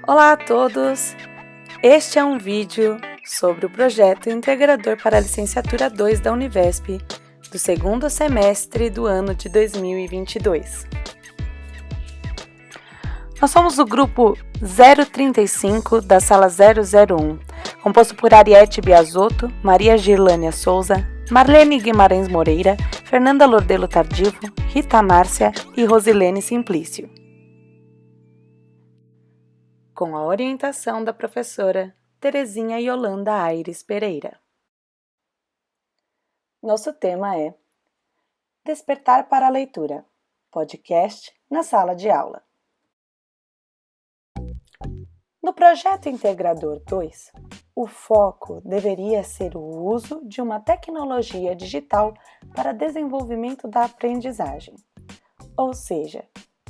Olá a todos! Este é um vídeo sobre o projeto integrador para a licenciatura 2 da Univesp, do segundo semestre do ano de 2022. Nós somos o grupo 035 da sala 001, composto por Ariete Biasotto, Maria Girlânia Souza, Marlene Guimarães Moreira, Fernanda Lordelo Tardivo, Rita Márcia e Rosilene Simplício. Com a orientação da professora Terezinha Yolanda Aires Pereira. Nosso tema é Despertar para a Leitura, podcast na sala de aula. No projeto Integrador 2, o foco deveria ser o uso de uma tecnologia digital para desenvolvimento da aprendizagem, ou seja,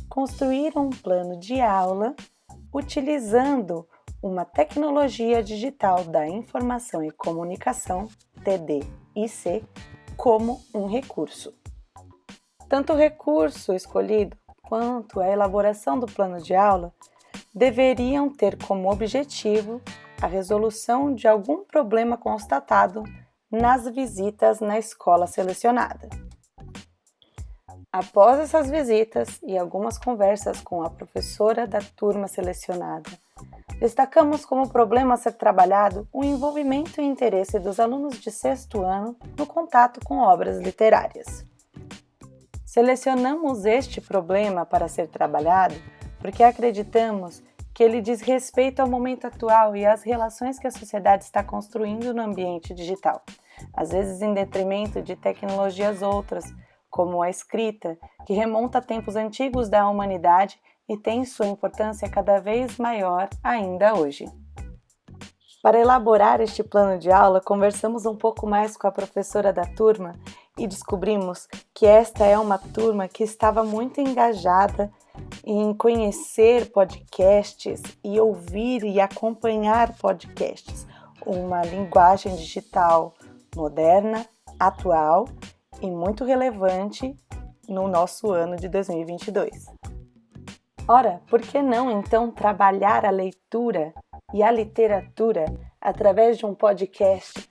construir um plano de aula utilizando uma tecnologia digital da informação e comunicação, TD/IC, como um recurso. Tanto o recurso escolhido quanto a elaboração do plano de aula deveriam ter como objetivo a resolução de algum problema constatado nas visitas na escola selecionada. Após essas visitas e algumas conversas com a professora da turma selecionada, destacamos como problema a ser trabalhado o envolvimento e interesse dos alunos de sexto ano no contato com obras literárias. Selecionamos este problema para ser trabalhado porque acreditamos que ele diz respeito ao momento atual e às relações que a sociedade está construindo no ambiente digital, às vezes em detrimento de tecnologias outras, como a escrita, que remonta a tempos antigos da humanidade e tem sua importância cada vez maior ainda hoje. Para elaborar este plano de aula, conversamos um pouco mais com a professora da turma e descobrimos que esta é uma turma que estava muito engajada em conhecer podcasts e ouvir e acompanhar podcasts, uma linguagem digital moderna, atual e muito relevante no nosso ano de 2022. Ora, por que não então trabalhar a leitura e a literatura através de um podcast,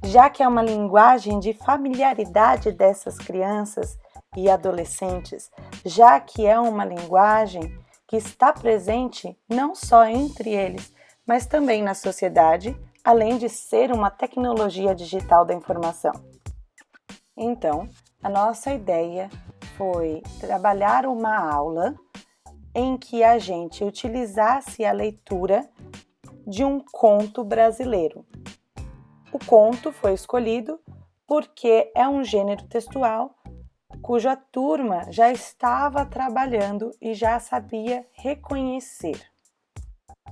já que é uma linguagem de familiaridade dessas crianças e adolescentes, já que é uma linguagem que está presente não só entre eles, mas também na sociedade, além de ser uma tecnologia digital da informação. Então, a nossa ideia foi trabalhar uma aula em que a gente utilizasse a leitura de um conto brasileiro. O conto foi escolhido porque é um gênero textual cuja turma já estava trabalhando e já sabia reconhecer.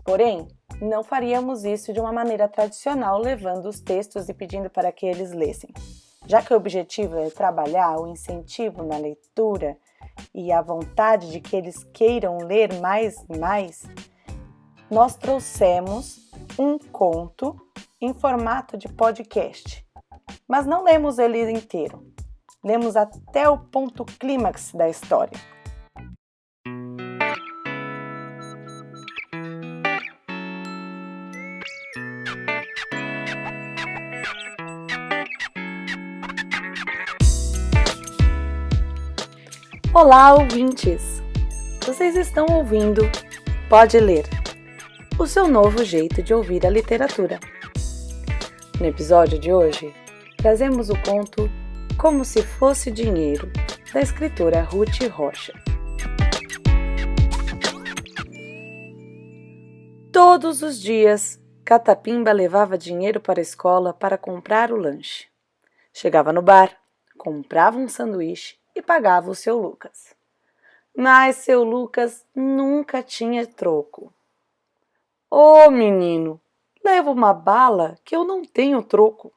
Porém, não faríamos isso de uma maneira tradicional, levando os textos e pedindo para que eles lessem. Já que o objetivo é trabalhar o incentivo na leitura e a vontade de que eles queiram ler mais e mais, nós trouxemos um conto em formato de podcast. Mas não lemos ele inteiro. Lemos até o ponto clímax da história. Olá, ouvintes! Vocês estão ouvindo Pode Ler, o seu novo jeito de ouvir a literatura. No episódio de hoje, trazemos o conto Como se Fosse Dinheiro, da escritora Ruth Rocha. Todos os dias, Catapimba levava dinheiro para a escola para comprar o lanche. Chegava no bar, comprava um sanduíche e pagava o seu Lucas. Mas seu Lucas nunca tinha troco. Ô menino, leva uma bala que eu não tenho troco.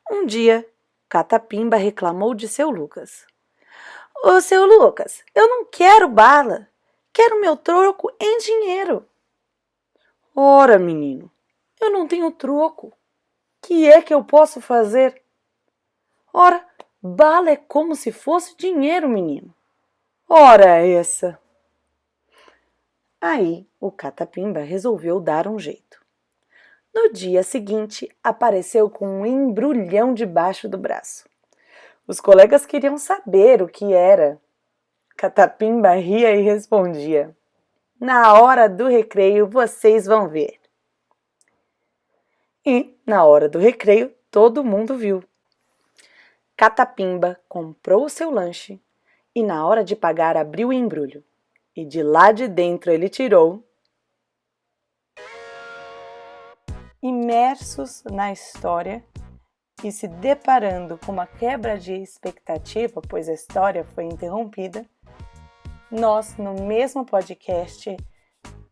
Um dia, Catapimba reclamou de seu Lucas. Ô seu Lucas, eu não quero bala, quero meu troco em dinheiro. Ora menino, eu não tenho troco, que é que eu posso fazer? Ora, bala é como se fosse dinheiro, menino. Ora essa! Aí o Catapimba resolveu dar um jeito. No dia seguinte, apareceu com um embrulhão debaixo do braço. Os colegas queriam saber o que era. Catapimba ria e respondia: "Na hora do recreio vocês vão ver." E, na hora do recreio, todo mundo viu. Catapimba comprou o seu lanche e, na hora de pagar, abriu o embrulho. E de lá de dentro ele tirou... Imersos na história e se deparando com uma quebra de expectativa, pois a história foi interrompida, nós, no mesmo podcast,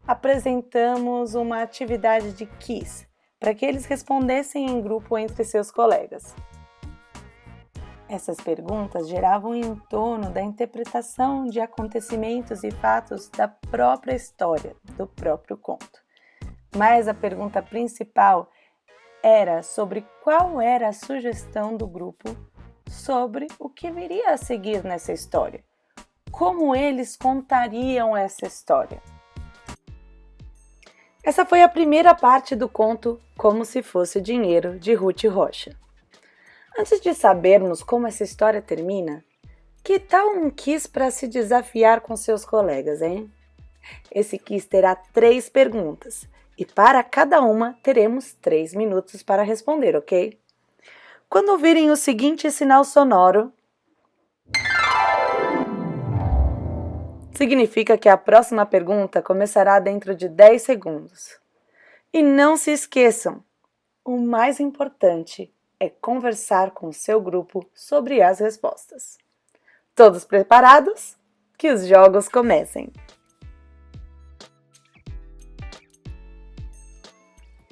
apresentamos uma atividade de quiz para que eles respondessem em grupo entre seus colegas. Essas perguntas giravam em torno da interpretação de acontecimentos e fatos da própria história, do próprio conto. Mas a pergunta principal era sobre qual era a sugestão do grupo sobre o que viria a seguir nessa história. Como eles contariam essa história? Essa foi a primeira parte do conto Como se Fosse Dinheiro, de Ruth Rocha. Antes de sabermos como essa história termina, que tal um quiz para se desafiar com seus colegas, hein? Esse quiz terá 3 perguntas e para cada uma teremos 3 minutos para responder, ok? Quando ouvirem o seguinte sinal sonoro, significa que a próxima pergunta começará dentro de 10 segundos. E não se esqueçam, o mais importante é conversar com o seu grupo sobre as respostas. Todos preparados? Que os jogos comecem!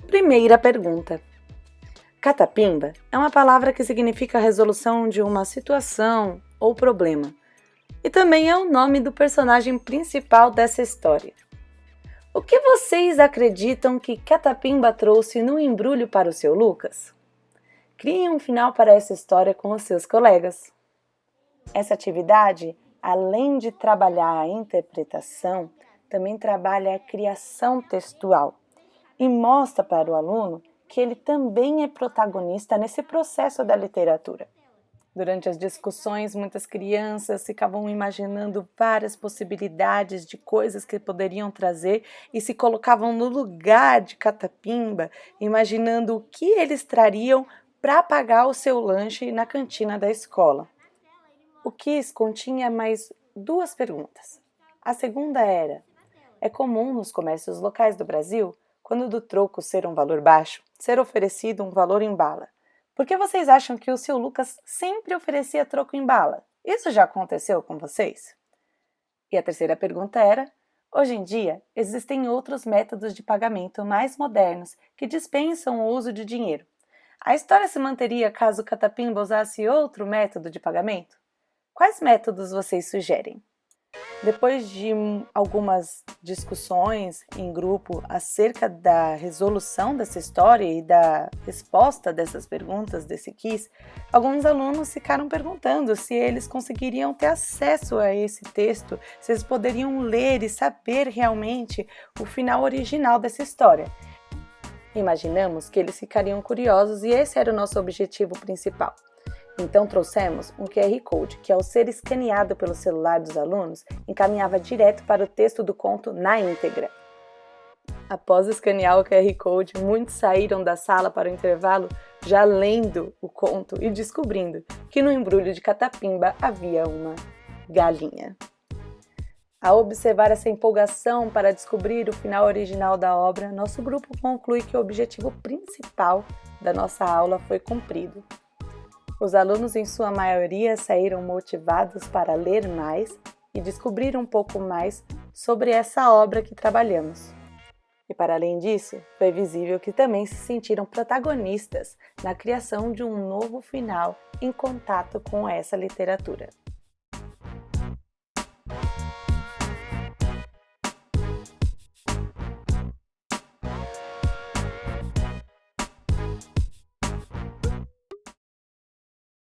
Primeira pergunta. Catapimba é uma palavra que significa a resolução de uma situação ou problema. E também é o nome do personagem principal dessa história. O que vocês acreditam que Catapimba trouxe no embrulho para o seu Lucas? Criem um final para essa história com os seus colegas. Essa atividade, além de trabalhar a interpretação, também trabalha a criação textual e mostra para o aluno que ele também é protagonista nesse processo da literatura. Durante as discussões, muitas crianças ficavam imaginando várias possibilidades de coisas que poderiam trazer e se colocavam no lugar de Catapimba, imaginando o que eles trariam para pagar o seu lanche na cantina da escola. O quiz continha mais 2 perguntas. A segunda era: é comum nos comércios locais do Brasil, quando do troco ser um valor baixo, ser oferecido um valor em bala? Por que vocês acham que o seu Lucas sempre oferecia troco em bala? Isso já aconteceu com vocês? E a terceira pergunta era: hoje em dia, existem outros métodos de pagamento mais modernos que dispensam o uso de dinheiro. A história se manteria caso Catapimba usasse outro método de pagamento? Quais métodos vocês sugerem? Depois de algumas discussões em grupo acerca da resolução dessa história e da resposta dessas perguntas desse quiz, alguns alunos ficaram perguntando se eles conseguiriam ter acesso a esse texto, se eles poderiam ler e saber realmente o final original dessa história. Imaginamos que eles ficariam curiosos e esse era o nosso objetivo principal. Então trouxemos um QR Code que, ao ser escaneado pelo celular dos alunos, encaminhava direto para o texto do conto na íntegra. Após escanear o QR Code, muitos saíram da sala para o intervalo já lendo o conto e descobrindo que no embrulho de Catapimba havia uma galinha. Ao observar essa empolgação para descobrir o final original da obra, nosso grupo conclui que o objetivo principal da nossa aula foi cumprido. Os alunos, em sua maioria, saíram motivados para ler mais e descobrir um pouco mais sobre essa obra que trabalhamos. E, para além disso, foi visível que também se sentiram protagonistas na criação de um novo final em contato com essa literatura.